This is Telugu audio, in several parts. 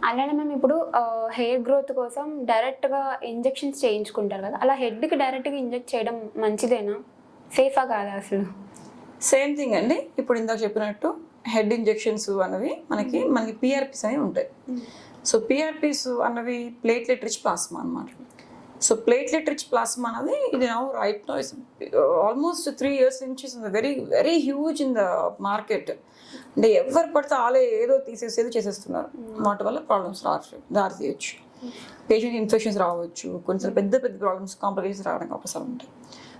అలానే మేము ఇప్పుడు హెయిర్ గ్రోత్ కోసం డైరెక్ట్గా ఇంజెక్షన్స్ చేయించుకుంటారు కదా, అలా హెడ్కి డైరెక్ట్గా ఇంజెక్ట్ చేయడం మంచిదేనా, సేఫా కాదా అసలు? సేమ్ థింగ్ అండి. ఇప్పుడు ఇందాక చెప్పినట్టు హెడ్ ఇంజెక్షన్స్ అన్నవి మనకి పిఆర్పిస్ అనేవి ఉంటాయి. సో పిఆర్పిస్ అన్నవి ప్లేట్లెట్ రిచ్ ప్లాస్మా అనమాట. సో ప్లేట్లెట్ రిచ్ ప్లాస్మా అనేది ఇది right now is almost 3 years నుంచి very very huge in the market. అంటే ఎవరు పడితే వాళ్ళే ఏదో తీసేసేది చేసేస్తున్నారు. వాటి వల్ల ప్రాబ్లమ్స్ దారి తీయచ్చు, పేషెంట్ ఇన్ఫెక్షన్స్ రావచ్చు, కొన్నిసార్లు పెద్ద పెద్ద ప్రాబ్లమ్స్ కాంప్లికేషన్స్ రావడానికి అవకాశాలు ఉంటాయి.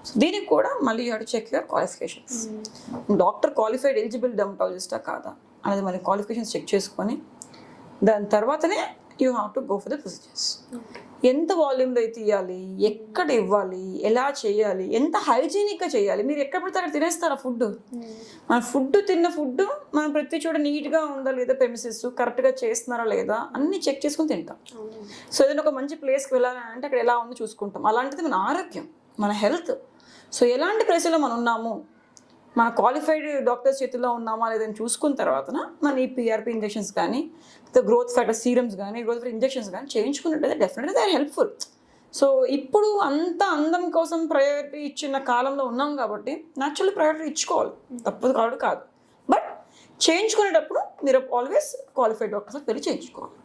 సో దీనికి కూడా మళ్ళీ you have to check your qualifications. Doctor qualified eligible డెర్మటాలజిస్టా కాదా అనేది మన క్వాలిఫికేషన్స్ చెక్ చేసుకొని దాని తర్వాతనే you have to go for the procedures. ఎంత వాల్యూమ్లో తీయాలి, ఎక్కడ ఇవ్వాలి, ఎలా చేయాలి, ఎంత హైజీనిక్గా చేయాలి. మీరు ఎక్కడ పడితే అక్కడ తినేస్తారా ఫుడ్? మన తిన్న ఫుడ్ మనం ప్రతి చోట నీట్గా ఉందా లేదా, ప్రెమిసెస్ కరెక్ట్గా చేస్తున్నారా లేదా అన్నీ చెక్ చేసుకుని తింటాం. సో ఏదైనా ఒక మంచి ప్లేస్కి వెళ్ళాలంటే అక్కడ ఎలా ఉందో చూసుకుంటాం. అలాంటిది మన ఆరోగ్యం, మన హెల్త్. సో ఎలాంటి ప్లేస్లో మనం ఉన్నాము, మన క్వాలిఫైడ్ డాక్టర్స్ చేతుల్లో ఉన్నామా లేదని చూసుకున్న తర్వాత మన ఈ పిఆర్పి ఇంజెక్షన్స్ కానీ గ్రోత్ ఫ్యాక్టర్ సీరమ్స్ కానీ గ్రోత్ ఫ్యాక్టర్ ఇంజెక్షన్స్ కానీ చేయించుకున్నట్టయితే డెఫినెట్గా దే ఆర్ హెల్ప్ఫుల్. సో ఇప్పుడు అంత అందం కోసం ప్రయారిటీ ఇచ్చిన కాలంలో ఉన్నాం కాబట్టి న్యాచురల్ ప్రయారిటీ ఇచ్చుకోవాలి, తప్పదు కాదు. బట్ చేయించుకునేటప్పుడు మీరు ఆల్వేస్ క్వాలిఫైడ్ డాక్టర్స్ వెళ్ళి చేయించుకోవాలి.